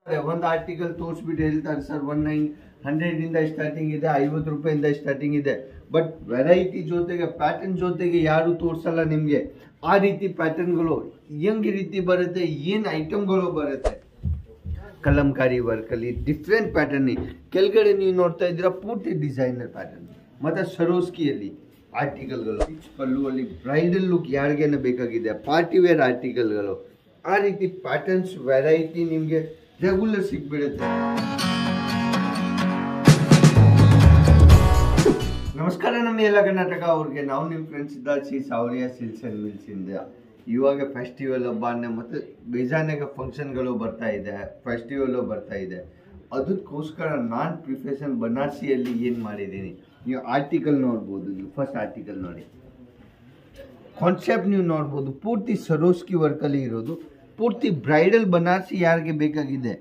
ಒಂದು ಆರ್ಟಿಕಲ್ ತೋರಿಸ್ಬಿಟ್ಟು ಹೇಳ್ತಾರೆ ಸರ್ 100 ಇಂದ ಸ್ಟಾರ್ಟಿಂಗ್ ಇದೆ, 50 ರೂಪಾಯಿಂದ ಸ್ಟಾರ್ಟಿಂಗ್ ಇದೆ. ಬಟ್ ವೆರೈಟಿ ಜೊತೆಗೆ ಪ್ಯಾಟರ್ನ್ ಜೊತೆಗೆ ಯಾರು ತೋರಿಸಲ್ಲ ನಿಮಗೆ. ಆ ರೀತಿ ಪ್ಯಾಟರ್ನ್ಗಳು ಹೆಂಗ್ ರೀತಿ ಬರುತ್ತೆ, ಏನು ಐಟಮ್ಗಳು ಬರುತ್ತೆ. ಕಲಂಕಾರಿ ವರ್ಕಲ್ಲಿ ಡಿಫ್ರೆಂಟ್ ಪ್ಯಾಟರ್ನ್. ಕೆಳಗಡೆ ನೀವು ನೋಡ್ತಾ ಇದ್ದೀರಾ ಪೂರ್ತಿ ಡಿಸೈನರ್ ಪ್ಯಾಟರ್ನ್. ಮತ್ತೆ ಸರೋಸ್ಕಿಯಲ್ಲಿ ಆರ್ಟಿಕಲ್ಗಳು, ಪಲ್ಲುವಲ್ಲಿ ಬ್ರೈಡಲ್ ಲುಕ್ ಯಾರಿಗೇನ ಬೇಕಾಗಿದೆ, ಪಾರ್ಟಿ ವೇರ್ ಆರ್ಟಿಕಲ್ಗಳು. ಆ ರೀತಿ ಪ್ಯಾಟರ್ನ್ಸ್ ವೆರೈಟಿ ನಿಮಗೆ ರೆಗ್ಯುಲರ್ ಸಿಗ್ಬಿಡುತ್ತೆ. ನಮಸ್ಕಾರ ನಮ್ಮ ಎಲ್ಲ ಕರ್ನಾಟಕ ಅವ್ರಿಗೆ. ನಾವು ನಿಮ್ಮ ಫ್ರೆಂಡ್ಸ್ ಇದ್ದಾಚಿ ಸಾವರಿಯ ಸಿಲ್ಸ್ ಅಂಡ್ ಮಿಲ್ಸ್ ಇಂದ. ಇವಾಗ ಫೆಸ್ಟಿವಲ್ ಹಬ್ಬನೇ ಮತ್ತು ಬೇಜಾನಾಗ ಫಂಕ್ಷನ್ಗಳು ಬರ್ತಾ ಇದೆ, ಫೆಸ್ಟಿವಲು ಬರ್ತಾ ಇದೆ. ಅದಕ್ಕೋಸ್ಕರ ನಾನು ಪ್ರಿಫೇಷನ್ ಬನಾರಸಿಯಲ್ಲಿ ಏನು ಮಾಡಿದ್ದೀನಿ, ನೀವು ಆರ್ಟಿಕಲ್ ನೋಡ್ಬೋದು. ನೀವು ಫಸ್ಟ್ ಆರ್ಟಿಕಲ್ ನೋಡಿ, ಕಾನ್ಸೆಪ್ಟ್ ನೀವು ನೋಡ್ಬೋದು. ಪೂರ್ತಿ ಸರೋಸ್ಕಿ ವರ್ಕಲ್ಲಿ ಇರೋದು, ಪೂರ್ತಿ ಬ್ರೈಡಲ್ ಬನಾರಸಿ ಯಾರಿಗೆ ಬೇಕಾಗಿದೆ.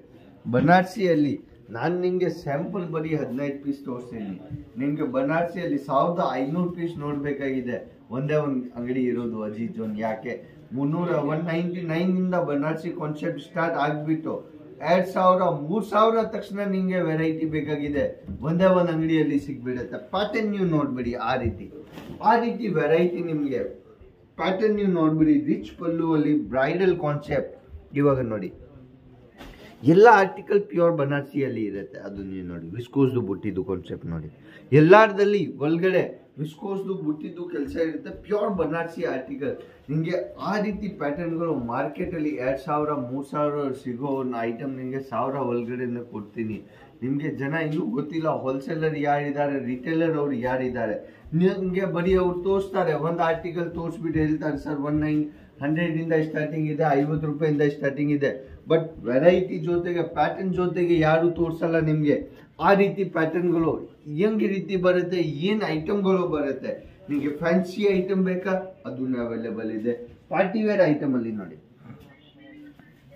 ಬನಾರಸಿಯಲ್ಲಿ ನಾನು ನಿಮಗೆ ಸ್ಯಾಂಪಲ್ ಬರೀ 15 ಪೀಸ್ ತೋರಿಸ್ತೀನಿ. ನಿಮಗೆ ಬನಾರಸಿಯಲ್ಲಿ 1500 ಪೀಸ್ ನೋಡಬೇಕಾಗಿದೆ. ಒಂದೇ ಒಂದು ಅಂಗಡಿ ಇರೋದು ಅಜೀಜ್ ಜೋನ್. ಯಾಕೆ 199ಇಂದ ಬನಾರಸಿ ಕಾನ್ಸೆಪ್ಟ್ ಸ್ಟಾರ್ಟ್ ಆಗಿಬಿಟ್ಟು 2000 3000 ತಕ್ಷಣ ನಿಮಗೆ ವೆರೈಟಿ ಬೇಕಾಗಿದೆ. ಒಂದೇ ಒಂದು ಅಂಗಡಿಯಲ್ಲಿ ಸಿಗ್ಬಿಡುತ್ತೆ. ಪ್ಯಾಟರ್ನ್ ನೀವು ನೋಡ್ಬಿಡಿ. ಆ ರೀತಿ ವೆರೈಟಿ ನಿಮಗೆ ಪ್ಯಾಟರ್ನ್ ನೀವು ನೋಡ್ಬಿಡಿ. ರಿಚ್ ಪಲ್ಲುವಲ್ಲಿ ಬ್ರೈಡಲ್ ಕಾನ್ಸೆಪ್ಟ್. ಇವಾಗ ನೋಡಿ, ಎಲ್ಲ ಆರ್ಟಿಕಲ್ ಪ್ಯೂರ್ ಬನಾರಸಿಯಲ್ಲಿ ಇರುತ್ತೆ. ಅದು ನೀವು ನೋಡಿ, ವಿಸ್ಕೋಸ್ದು ಬುಟ್ಟಿದ್ದು ಕಾನ್ಸೆಪ್ಟ್ ನೋಡಿ. ಎಲ್ಲಾರ್ದಲ್ಲಿ ಒಳಗಡೆ ವಿಸ್ಕೋಸ್ದು ಬುಟ್ಟಿದ್ದು ಕೆಲಸ ಇರುತ್ತೆ. Pure Banarasi article. ನಿಮಗೆ ಆ ರೀತಿ ಪ್ಯಾಟರ್ನ್ಗಳು ಮಾರ್ಕೆಟಲ್ಲಿ 2000 3000 ಸಿಗೋ ಒಂದು ಐಟಮ್ ನಿಮಗೆ 1000 ಒಳಗಡೆನೇ ಕೊಡ್ತೀನಿ. ನಿಮಗೆ ಜನ ಇನ್ನೂ ಗೊತ್ತಿಲ್ಲ ಹೋಲ್ಸೇಲರ್ ಯಾರಿದ್ದಾರೆ, ರಿಟೇಲರ್ ಅವರು ಯಾರಿದ್ದಾರೆ. ನಿಮಗೆ ಬರೀ ಅವ್ರು ತೋರಿಸ್ತಾರೆ, ಒಂದು ಆರ್ಟಿಕಲ್ ತೋರಿಸ್ಬಿಟ್ಟು ಹೇಳ್ತಾರೆ ಸರ್ 100 ಇಂದ ಸ್ಟಾರ್ಟಿಂಗ್ ಇದೆ, 50 ರೂಪಾಯಿಂದ ಸ್ಟಾರ್ಟಿಂಗ್ ಇದೆ. ಬಟ್ ವೆರೈಟಿ ಜೊತೆಗೆ ಪ್ಯಾಟರ್ನ್ ಜೊತೆಗೆ ಯಾರು ತೋರಿಸಲ್ಲ ನಿಮಗೆ. ಆ ರೀತಿ ಪ್ಯಾಟರ್ನ್ಗಳು ಹೆಂಗ್ ರೀತಿ ಬರುತ್ತೆ, ಏನು ಐಟಮ್ಗಳು ಬರುತ್ತೆ. ನಿಮಗೆ ಫ್ಯಾನ್ಸಿ ಐಟಮ್ ಬೇಕಾ, ಅದು ಅವೈಲೇಬಲ್ ಇದೆ. ಪಾರ್ಟಿ ವೇರ್ ಐಟಮ್ ಅಲ್ಲಿ ನೋಡಿ,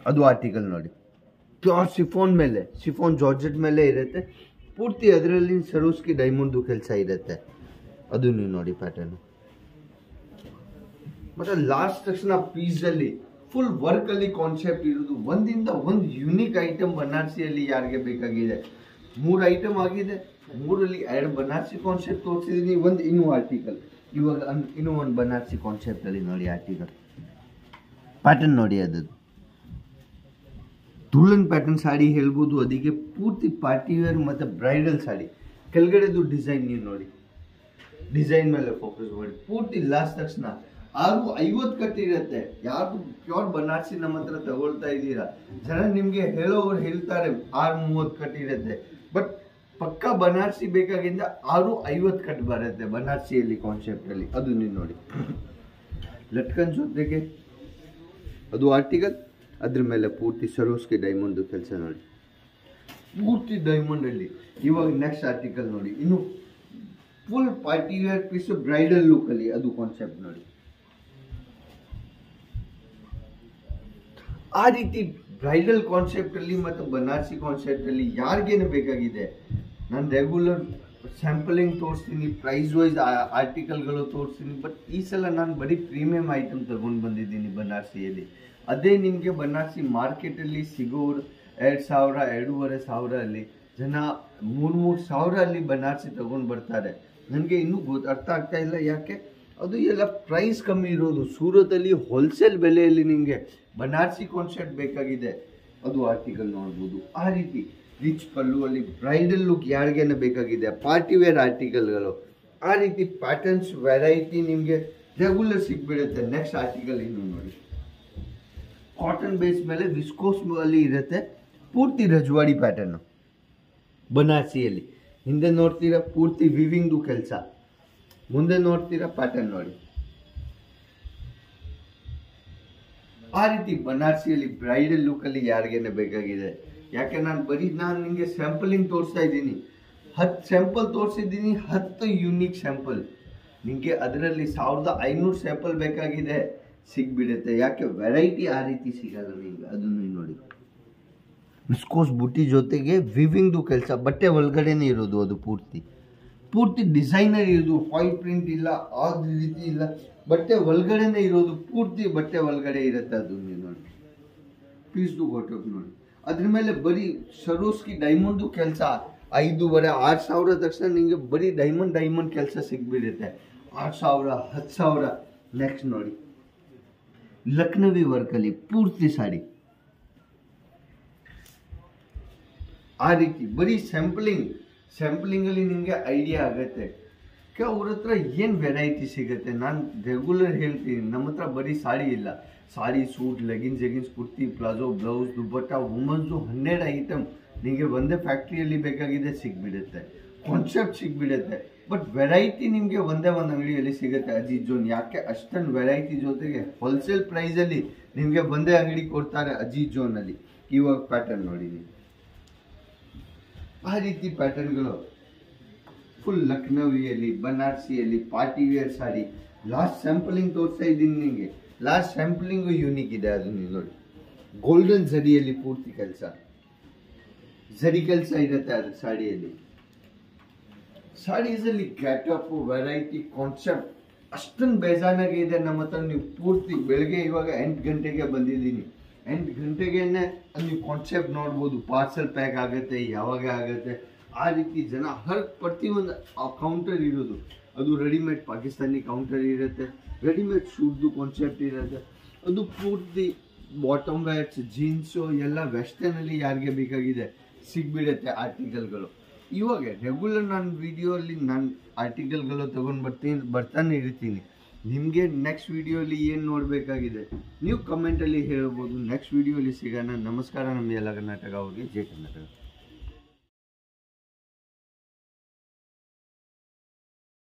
ಅದು ಆರ್ಟಿಕಲ್ ನೋಡಿ. ಪ್ಯೂರ್ ಶಿಫೋನ್ ಮೇಲೆ, ಶಿಫೋನ್ ಜಾರ್ಜೆಟ್ ಮೇಲೆ ಇರುತ್ತೆ. ಪೂರ್ತಿ ಅದರಲ್ಲಿ ಸರೋಸ್ಕಿ ಡೈಮಂಡ್ದು ಕೆಲಸ ಇರುತ್ತೆ. ಅದು ನೀವು ನೋಡಿ ಪ್ಯಾಟರ್ನ್. ಮತ್ತೆ ಲಾಸ್ಟ್ ತಕ್ಷಣ ಪೀಸಲ್ಲಿ ಫುಲ್ ವರ್ಕಲ್ಲಿ ಕಾನ್ಸೆಪ್ಟ್ ಇರೋದು. ಒಂದಿಂದ ಒಂದು ಯುನಿಕ್ ಐಟಮ್ ಬನಾರಸಿಯಲ್ಲಿ ಯಾರಿಗೆ ಬೇಕಾಗಿದೆ. 3 ಐಟಮ್ ಆಗಿದೆ, 3ರಲ್ಲಿ 2 ಬನಾರಸಿ ಕಾನ್ಸೆಪ್ಟ್ ತೋರಿಸಿದ್ದೀನಿ. ಇನ್ನೂ ಆರ್ಟಿಕಲ್. ಇವಾಗ ಇನ್ನೂ ಒಂದು ಬನಾರಸಿ ಕಾನ್ಸೆಪ್ಟಲ್ಲಿ ನೋಡಿ ಆರ್ಟಿಕಲ್. ಪ್ಯಾಟರ್ನ್ ನೋಡಿ, ಅದು ದುಲ್ಹನ್ ಪ್ಯಾಟರ್ನ್ ಸಾಡಿ ಹೇಳ್ಬೋದು. ಅದಕ್ಕೆ ಪೂರ್ತಿ ಪಾರ್ಟಿ ವೇರ್ ಮತ್ತು ಬ್ರೈಡಲ್ ಸಾಡಿ. ಕೆಳಗಡೆದು ಡಿಸೈನ್ ನೀವು ನೋಡಿ, ಡಿಸೈನ್ ಮೇಲೆ ಫೋಕಸ್ ಮಾಡಿ. ಪೂರ್ತಿ ಲಾಸ್ಟ್ ತಕ್ಷಣ 650 ಕಟ್ಟಿರುತ್ತೆ. ಯಾರು ಪ್ಯೂರ್ ಬನಾರಸಿ ನಮ್ಮ ಹತ್ರ ತಗೊಳ್ತಾ ಇದ್ದೀರಾ, ಜನ ನಿಮಗೆ ಹೇಳೋರು ಹೇಳ್ತಾರೆ 630 ಕಟ್ಟಿರುತ್ತೆ. ಬಟ್ ಪಕ್ಕ ಬನಾರಸಿ ಬೇಕಾಗಿಂದ 650 ಕಟ್ ಬರುತ್ತೆ ಬನಾರಸಿಯಲ್ಲಿ ಕಾನ್ಸೆಪ್ಟಲ್ಲಿ. ಅದು ನೀವು ನೋಡಿ, ಲಟ್ಕನ್ ಜೊತೆಗೆ ಅದು ಆರ್ಟಿಕಲ್. ಅದ್ರ ಮೇಲೆ ಪೂರ್ತಿ ಸರೋಸ್ಕಿ ಡೈಮಂಡ್ ಕೆಲಸ ನೋಡಿ, ಪೂರ್ತಿ ಡೈಮಂಡ್ ಅಲ್ಲಿ. ಇವಾಗ ನೆಕ್ಸ್ಟ್ ಆರ್ಟಿಕಲ್ ನೋಡಿ, ಇನ್ನು full party wear piece bridal look ಅಲ್ಲಿ. ಅದು ಕಾನ್ಸೆಪ್ಟ್ ನೋಡಿ. ಆ ರೀತಿ ಬ್ರೈಡಲ್ ಕಾನ್ಸೆಪ್ಟ್ ಅಲ್ಲಿ ಮತ್ತು ಬನಾರಸಿ ಕಾನ್ಸೆಪ್ಟ್ ಅಲ್ಲಿ ಯಾರಿಗೇನು ಬೇಕಾಗಿದೆ, ನಾನು ರೆಗ್ಯುಲರ್ ಸ್ಯಾಂಪಲಿಂಗ್ ತೋರಿಸ್ತೀನಿ, ಪ್ರೈಸ್ ವೈಸ್ ಆರ್ಟಿಕಲ್ಗಳು ತೋರಿಸ್ತೀನಿ. ಬಟ್ ಈ ಸಲ ನಾನು ಬರೀ ಪ್ರೀಮಿಯಂ ಐಟಮ್ ತಗೊಂಡು ಬಂದಿದ್ದೀನಿ ಬನಾರಸಿಯಲ್ಲಿ. ಅದೇ ನಿಮಗೆ ಬನಾರಸಿ ಮಾರ್ಕೆಟಲ್ಲಿ ಸಿಗೋರು 2000 2500 ಅಲ್ಲಿ, ಜನ 3000 ಅಲ್ಲಿ ಬನಾರಸಿ ತಗೊಂಡು ಬರ್ತಾರೆ. ನನಗೆ ಇನ್ನೂ ಅರ್ಥ ಆಗ್ತಾ ಇಲ್ಲ ಯಾಕೆ. ಅದು ಎಲ್ಲ ಪ್ರೈಸ್ ಕಮ್ಮಿ ಇರೋದು. ಸೂರತಲ್ಲಿ ಹೋಲ್ಸೇಲ್ ಬೆಲೆಯಲ್ಲಿ ನಿಮಗೆ ಬನಾರಸಿ ಕಾನ್ಸೆಪ್ಟ್ ಬೇಕಾಗಿದೆ. ಅದು ಆರ್ಟಿಕಲ್ ನೋಡ್ಬೋದು. ಆ ರೀತಿ ರಿಚ್ ಪಲ್ಲುವಲ್ಲಿ ಬ್ರೈಡಲ್ ಲುಕ್ ಯಾರಿಗೇನ ಬೇಕಾಗಿದೆ, ಪಾರ್ಟಿ ವೇರ್ ಆರ್ಟಿಕಲ್ಗಳು. ಆ ರೀತಿ ಪ್ಯಾಟರ್ನ್ಸ್ ವೆರೈಟಿ ನಿಮಗೆ ರೆಗ್ಯುಲರ್ ಸಿಗ್ಬಿಡುತ್ತೆ. ನೆಕ್ಸ್ಟ್ ಆರ್ಟಿಕಲ್ ಇನ್ನು ನೋಡಿ, ಕಾಟನ್ ಬೇಸ್ ಮೇಲೆ ವಿಸ್ಕೋಸ್ ಅಲ್ಲಿ ಇರುತ್ತೆ. ಪೂರ್ತಿ ರಜವಾಡಿ ಪ್ಯಾಟರ್ನು ಬನಾರಸಿಯಲ್ಲಿ. ಹಿಂದೆ ನೋಡ್ತೀರಾ ಪೂರ್ತಿ ವಿವಿಂಗ್ದು ಕೆಲಸ, ಮುಂದೆ ನೋಡ್ತೀರಾ ಪ್ಯಾಟರ್ನ್ ನೋಡಿ. ಆ ರೀತಿ ಬನಾರಸಿಯಲ್ಲಿ ಬ್ರೈಡಲ್ ಲುಕ್ಕಲ್ಲಿ ಯಾರಿಗೇನೆ ಬೇಕಾಗಿದೆ. ಯಾಕೆ ನಾನು ನಿಮಗೆ ಸ್ಯಾಂಪಲಿಂಗ್ ತೋರಿಸ್ತಾ ಇದ್ದೀನಿ. 10 ಸ್ಯಾಂಪಲ್ ತೋರಿಸಿದ್ದೀನಿ, 10 ಯುನಿಕ್ ಸ್ಯಾಂಪಲ್. ನಿಮಗೆ ಅದರಲ್ಲಿ 1500 ಸ್ಯಾಂಪಲ್ ಬೇಕಾಗಿದೆ, ಸಿಗ್ಬಿಡುತ್ತೆ. ಯಾಕೆ ವೆರೈಟಿ ಆ ರೀತಿ ಸಿಗಲ್ಲ ನಿಮಗೆ. ಅದನ್ನು ನೋಡಿ, ವಿಸ್ಕೋಸ್ ಬುಟ್ಟಿ ಜೊತೆಗೆ ವಿವಿಂಗ್ದು ಕೆಲಸ. ಬಟ್ಟೆ ಒಳಗಡೆನೇ ಇರೋದು, ಅದು ಪೂರ್ತಿ ಡಿಸೈನರ್ ಇರೋದು. ಫಾಯಿಲ್ ಪ್ರಿಂಟ್ ಇಲ್ಲ, ಆ ರೀತಿ ಇಲ್ಲ, ಬಟ್ಟೆ ಒಳಗಡೆನೇ ಇರೋದು. ಪೂರ್ತಿ ಬಟ್ಟೆ ಒಳಗಡೆ ಇರುತ್ತೆ. ಅದು ನೀವು ನೋಡಿ, ಪೀಸ್ದು ಗೋಟಪ್ ನೋಡಿ. ಅದ್ರ ಮೇಲೆ ಬರೀ ಸರೋಸ್ಕಿ ಡೈಮಂಡು ಕೆಲಸ 5,500-6,000 ತಕ್ಷಣ ನಿಮಗೆ ಬರೀ ಡೈಮಂಡ್ ಕೆಲಸ ಸಿಗ್ಬಿಡುತ್ತೆ. 8,000 10,000. ನೆಕ್ಸ್ಟ್ ನೋಡಿ ಲಕ್ನವಿ ವರ್ಕಲ್ಲಿ ಪೂರ್ತಿ ಸಾಡಿ ಆ ರೀತಿ ಬರೀ ಸ್ಯಾಂಪಲಿಂಗಲ್ಲಿ ನಿಮಗೆ ಐಡಿಯಾ ಆಗುತ್ತೆ ಅವ್ರ ಹತ್ರ ಏನು ವೆರೈಟಿ ಸಿಗುತ್ತೆ. ನಾನು ರೆಗ್ಯುಲರ್ ಹೇಳ್ತೀನಿ, ನಮ್ಮ ಹತ್ರ ಬರೀ ಸಾಡಿ ಇಲ್ಲ, sari, suit, leggings, kurti, palazzo, blouse, dupatta, women's 12 item ನಿಮಗೆ ಒಂದೇ ಫ್ಯಾಕ್ಟ್ರಿಯಲ್ಲಿ ಬೇಕಾಗಿದೆ ಸಿಗ್ಬಿಡುತ್ತೆ, ಕಾನ್ಸೆಪ್ಟ್ ಸಿಗ್ಬಿಡುತ್ತೆ. ಬಟ್ ವೆರೈಟಿ ನಿಮಗೆ ಒಂದೇ ಒಂದು ಅಂಗಡಿಯಲ್ಲಿ ಸಿಗುತ್ತೆ, ಅಜೀಜ್ ಜೋನ್. ಯಾಕೆ ಅಷ್ಟೊಂದು ವೆರೈಟಿ ಜೊತೆಗೆ ಹೋಲ್ಸೇಲ್ ಪ್ರೈಸಲ್ಲಿ ನಿಮಗೆ ಒಂದೇ ಅಂಗಡಿ ಕೊಡ್ತಾರೆ ಅಜೀಜ್ ಜೋನಲ್ಲಿ. ಇವಾಗ ಪ್ಯಾಟರ್ನ್ ನೋಡಿ ನೀವು, ಆ ರೀತಿ ಪ್ಯಾಟರ್ನ್ಗಳು ಫುಲ್ ಲಕ್ನವಿಯಲ್ಲಿ, ಬನಾರಸಿಯಲ್ಲಿ, party wear sari. Last sampling ತೋರಿಸ್ತಾ ಇದ್ದೀನಿ ನಿಮಗೆ. ಲಾಸ್ಟ್ ಸ್ಯಾಂಪಲಿಂಗು ಯೂನಿಕ್ ಇದೆ, ಅದು ನೀವು ನೋಡಿ. ಗೋಲ್ಡನ್ ಝರಿಯಲ್ಲಿ ಪೂರ್ತಿ ಕೆಲಸ, ಝರಿ ಕೆಲಸ ಇರುತ್ತೆ ಅದು ಸಾಡಿಯಲ್ಲಿ. ಸಾಡೀಸಲ್ಲಿ ಗ್ಯಾಟಪ್, ವೆರೈಟಿ, ಕಾನ್ಸೆಪ್ಟ್ ಅಷ್ಟೊಂದು ಬೇಜಾನಾಗೆ ಇದೆ ನಮ್ಮ ಹತ್ರ. ನೀವು ಪೂರ್ತಿ ಬೆಳಗ್ಗೆ ಇವಾಗ 8 ಗಂಟೆಗೆ ಬಂದಿದ್ದೀನಿ, 8 ಗಂಟೆಗೆ ನೀವು ಕಾನ್ಸೆಪ್ಟ್ ನೋಡ್ಬೋದು. ಪಾರ್ಸಲ್ ಪ್ಯಾಕ್ ಆಗುತ್ತೆ, ಯಾವಾಗ ಆಗುತ್ತೆ, ಆ ರೀತಿ ಜನ ಪ್ರತಿಯೊಂದು ಆ ಕೌಂಟರ್ ಇರೋದು. ಅದು ರೆಡಿಮೇಡ್ ಪಾಕಿಸ್ತಾನಿ ಕೌಂಟರ್ ಇರುತ್ತೆ, ರೆಡಿಮೇಡ್ ಶೂಟ್ದು ಕಾನ್ಸೆಪ್ಟ್ ಇರುತ್ತೆ. ಅದು ಪೂರ್ತಿ ಬಾಟಮ್ ವೇರ್ಸ್, ಜೀನ್ಸು ಎಲ್ಲ ವೆಸ್ಟರ್ನಲ್ಲಿ ಯಾರಿಗೆ ಬೇಕಾಗಿದೆ ಸಿಗ್ಬಿಡುತ್ತೆ ಆರ್ಟಿಕಲ್ಗಳು. ಇವಾಗ ರೆಗ್ಯುಲರ್ ನಾನು ವಿಡಿಯೋಲ್ಲಿ ನಾನು ಆರ್ಟಿಕಲ್ಗಳು ತೊಗೊಂಡು ಬರ್ತಾನೆ ಇರ್ತೀನಿ. ನಿಮಗೆ ನೆಕ್ಸ್ಟ್ ವಿಡಿಯೋಲಿ ಏನು ನೋಡಬೇಕಾಗಿದೆ ನೀವು ಕಮೆಂಟಲ್ಲಿ ಹೇಳ್ಬೋದು. ನೆಕ್ಸ್ಟ್ ವಿಡಿಯೋಲಿ ಸಿಗೋಣ. ನಮಸ್ಕಾರ. ನಮ್ಮ ಎಲ್ಲ ಕರ್ನಾಟಕ ಅವ್ರಿಗೆ ಜೈ ಕರ್ನಾಟಕ.